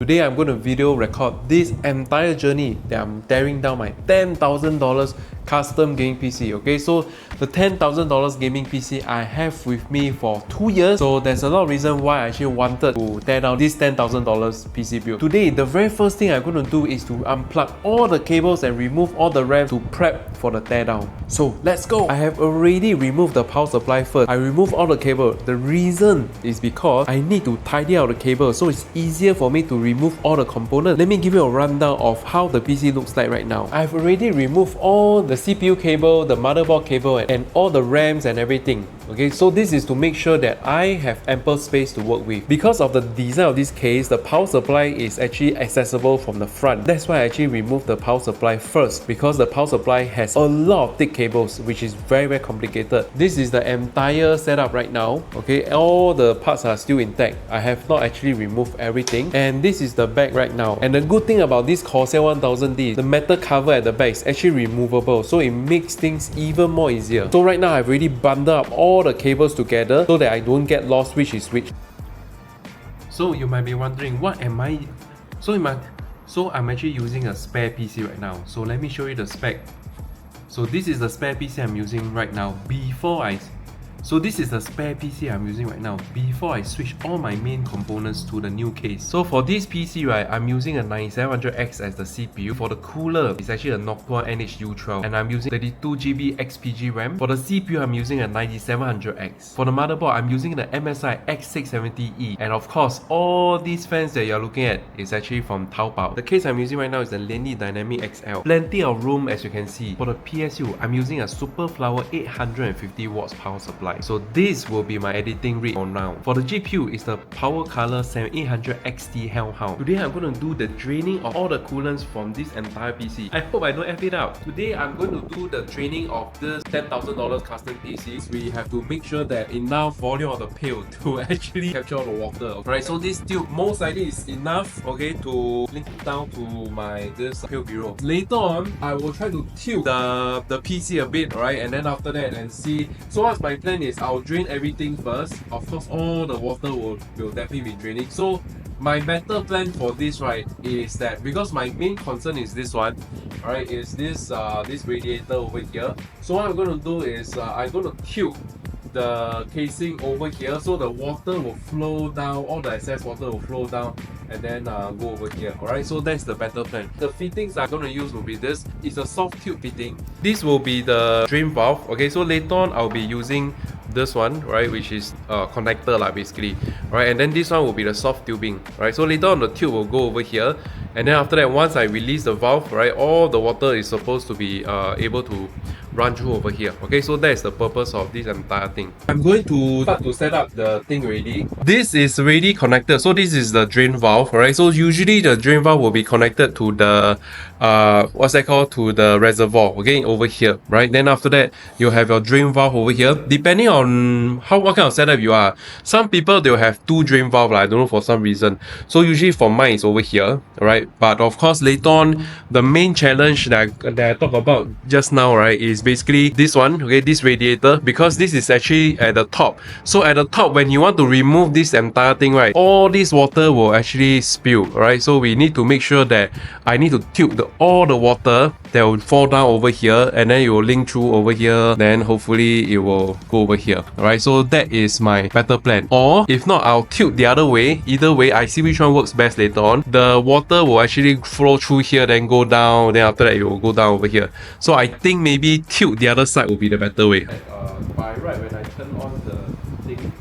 Today I'm going to video record this entire journey that I'm tearing down my $10,000 custom gaming PC. Okay, so the $10,000 gaming PC I have with me for 2 years. So there's a lot of reason why I actually wanted to tear down this $10,000 PC build. Today, the very first thing I'm going to do is to unplug all the cables and remove all the RAM to prep for the teardown. So let's go! I have already removed the power supply first. I removed all the cable. The reason is because I need to tidy out the cable so it's easier for me to remove all the components. Let me give you a rundown of how the PC looks like right now. I've already removed all the CPU cable, the motherboard cable, and all the RAMs and everything. Okay, so this is to make sure that I have ample space to work with. Because of the design of this case, the power supply is actually accessible from the front. That's why I actually removed the power supply first, because the power supply has a lot of thick cables, which is very complicated. This is the entire setup right now. Okay, all the parts are still intact. I have not actually removed everything, and this is the back right now. And the good thing about this Corsair 1000D, the metal cover at the back is actually removable, so it makes things even more easier. So right now I've already bundled up all the cables together so that I don't get lost which is which. So you might be wondering, what am I? So I'm actually using a spare PC right now. So let me show you the spec. So this is the spare PC I'm using right now before I switch all my main components to the new case. So for this PC, right, I'm using a 9700X as the CPU. For the cooler, it's actually a Noctua NH-U12, and I'm using 32GB XPG RAM. For the CPU, I'm using a 9700X. For the motherboard, I'm using the MSI X670E. And of course, all these fans that you're looking at is actually from Taobao. The case I'm using right now is the Lenny Dynamic XL. Plenty of room, as you can see. For the PSU, I'm using a Superflower 850 watts power supply. So this will be my editing rig for now. For the GPU, is the Power Color 7800 XT Hellhound. Today I'm going to do the draining of all the coolants from this entire PC. I hope I don't F it up. Today I'm going to do the draining of this $10,000 custom PC. We have to make sure that enough volume of the pail to actually capture all the water. Alright, so this tube most likely is enough, okay, to link it down to this pail bureau. Later on, I will try to tilt the PC a bit, right, and then after that and see. So what's my plan is I'll drain everything first. Of course, all the water will definitely be draining. So my better plan for this, right, is that because my main concern is this one, alright, is this radiator over here. So what I'm going to do is I'm going to tilt the casing over here so the water will flow down, all the excess water will flow down and then go over here. Alright, so that's the better plan. The fittings I'm going to use will be this. It's a soft tube fitting. This will be the drain valve. Okay, so later on I'll be using this one, right, which is connector lah, basically, right, and then this one will be the soft tubing, right. So later on the tube will go over here, and then after that, once I release the valve, right, all the water is supposed to be able to run through over here. Okay, so that is the purpose of this entire thing. I'm going to start to set up the thing already. This is already connected, so this is the drain valve, right. So usually the drain valve will be connected to the what's that called, to the reservoir, okay, over here, right. Then after that, you have your drain valve over here. Depending on what kind of setup you are, some people they'll have two drain valve, I don't know, for some reason. So usually for mine it's over here, right. But of course later on, the main challenge that I talked about just now, right, is basically this one, okay, this radiator, because this is actually at the top. So at the top, when you want to remove this entire thing, right, all this water will actually spill, right. So we need to make sure that I need to tilt all the water that will fall down over here, and then it will link through over here, then hopefully it will go over here. Alright, so that is my better plan. Or if not, I'll tilt the other way. Either way, I see which one works best later on. The water will actually flow through here, then go down, then after that it will go down over here. So I think maybe tilt the other side will be the better way. By right, when I turn on the thing,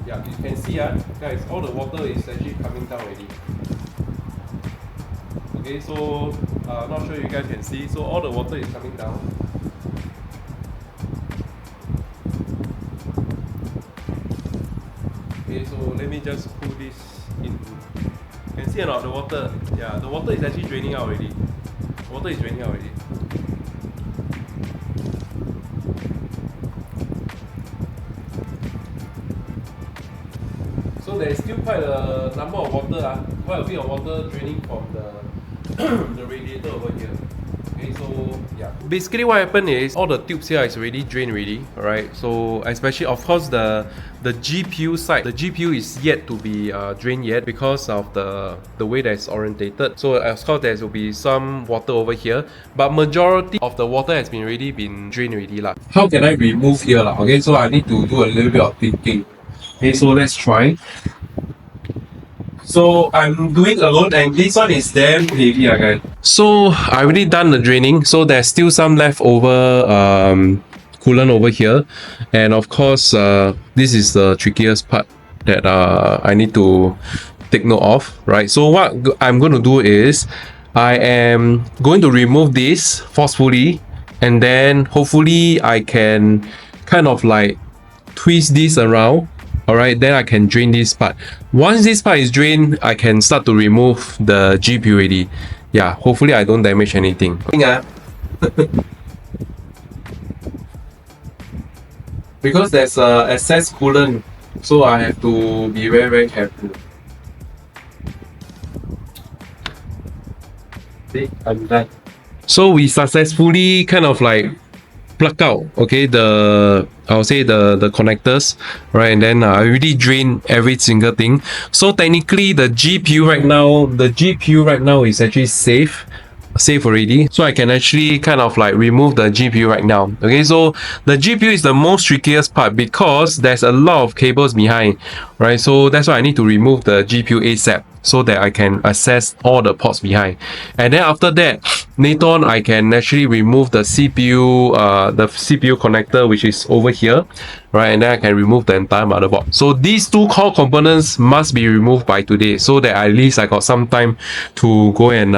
yeah, you can see, guys, all the water is actually coming down already. Okay, so not sure you guys can see. So all the water is coming down. Okay, so let me just pull this in. You can see or not, the water? Yeah, the water is actually draining out already. Water is draining out already. So there is still quite a number of water, quite a bit of water draining from the the radiator over here. Okay, so yeah. Basically what happened is all the tubes here is already drained already, alright? So especially of course the GPU side, the GPU is yet to be drained yet because of the way that it's orientated. So of course there will be some water over here, but majority of the water has been already been drained already lah. How can I remove here lah? Okay, so I need to do a little bit of thinking. Okay, so let's try. So I'm doing alone and this one is damn heavy guys. So I already done the draining, so there's still some leftover coolant over here, and of course this is the trickiest part that I need to take note of, right? So what I'm going to do is I am going to remove this forcefully, and then hopefully I can kind of like twist this around. Alright, then I can drain this part. Once this part is drained, I can start to remove the GPU already. Yeah, hopefully I don't damage anything. Because there's excess coolant, so I have to be very careful. See, I'm done. So we successfully kind of like plug out, okay, I'll say the connectors, right? And then I already drained every single thing. So technically the GPU right now is actually safe already, so I can actually kind of like remove the GPU right now. Okay, so the GPU is the most trickiest part because there's a lot of cables behind, right? So that's why I need to remove the GPU ASAP so that I can access all the ports behind. And then after that, later on I can actually remove the CPU connector, which is over here, right? And then I can remove the entire motherboard. So these two core components must be removed by today, so that at least I got some time to go and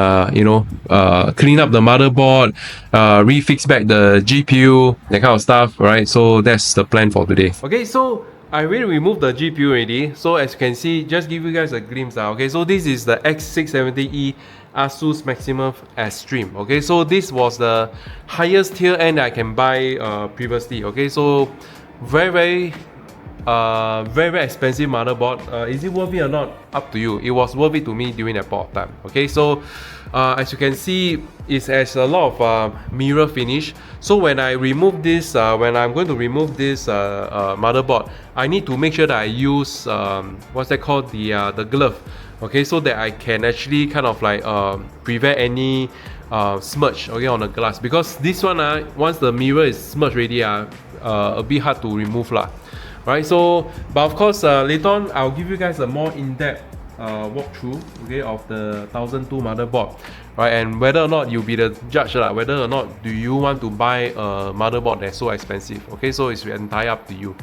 clean up the motherboard, refix back the GPU, that kind of stuff, right? So that's the plan for today. Okay, so I already removed the GPU already. So as you can see, just give you guys a glimpse now. Okay, so this is the X670E Asus Maximum Extreme. Okay, so this was the highest tier end I can buy previously. Okay, so very expensive motherboard. Is it worth it or not? Up to you. It was worth it to me during that point of time. Okay, so as you can see, it has a lot of mirror finish. So when I remove this, when I'm going to remove this motherboard, I need to make sure that I use what's that called, the glove. Okay, so that I can actually kind of like prevent any smudge, okay, on the glass, because this one once the mirror is smudged already, a bit hard to remove lah. Right, so but of course later on I'll give you guys a more in-depth walkthrough, okay, of the 1002 motherboard, right, and whether or not you'll be the judge lah, whether or not do you want to buy a motherboard that's so expensive. Okay, so it's entirely up to you.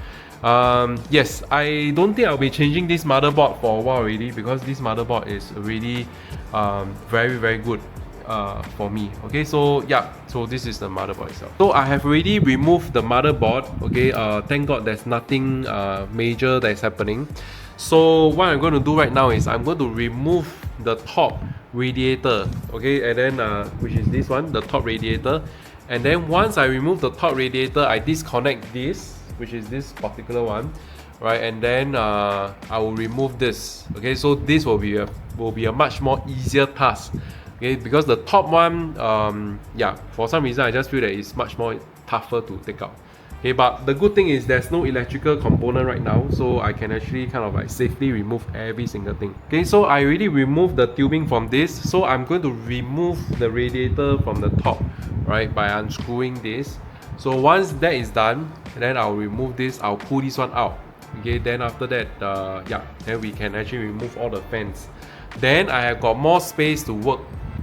Yes, I don't think I'll be changing this motherboard for a while already, because this motherboard is really very good for me. Okay, so yeah, so this is the motherboard itself. So I have already removed the motherboard. Okay, thank God there's nothing major that's happening. So what I'm going to do right now is I'm going to remove the top radiator, okay, and then which is this one, the top radiator. And then once I remove the top radiator, I disconnect this, which is this particular one, right, and then I will remove this. Okay, so this will be a much more easier task. Okay, because the top one, yeah, for some reason I just feel that it's much more tougher to take out. Okay, but the good thing is there's no electrical component right now, so I can actually kind of like safely remove every single thing. Okay, so I already removed the tubing from this, so I'm going to remove the radiator from the top, right, by unscrewing this. So once that is done, then I'll remove this, I'll pull this one out. Okay, then after that, yeah, then we can actually remove all the fans. Then I have got more space to work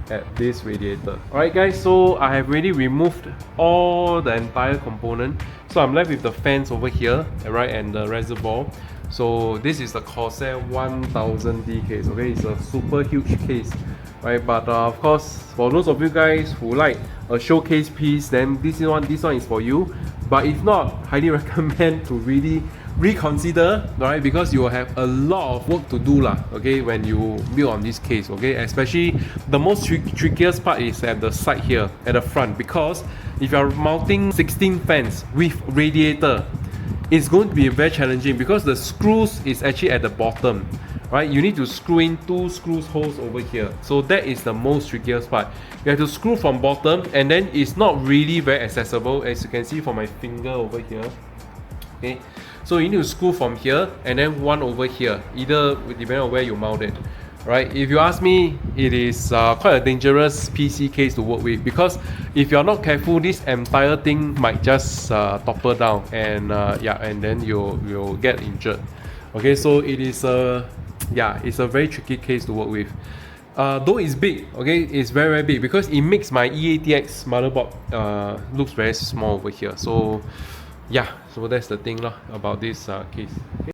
at this radiator. Alright guys, so I have already removed all the entire component. So I'm left with the fans over here, right, and the reservoir. So this is the Corsair 1000D case. Okay, it's a super huge case, right? But of course, for those of you guys who like a showcase piece, then this one is for you. But if not, highly recommend to really reconsider, right, because you will have a lot of work to do lah, okay, when you build on this case. Okay, especially the most trickiest part is at the side here, at the front, because if you're mounting 16 fans with radiator, it's going to be very challenging because the screws is actually at the bottom, right, you need to screw in 2 screws holes over here. So that is the most trickiest part. You have to screw from bottom, and then it's not really very accessible, as you can see from my finger over here. Okay, so you need to screw from here and then one over here, either depending on where you mount it. Right, if you ask me, it is quite a dangerous PC case to work with, because if you're not careful, this entire thing might just topple down, and yeah, and then you'll get injured. Okay, so it is it's a very tricky case to work with. Though it's big, okay, it's very big, because it makes my EATX motherboard looks very small over here. So yeah, so that's the thing about this case. Okay.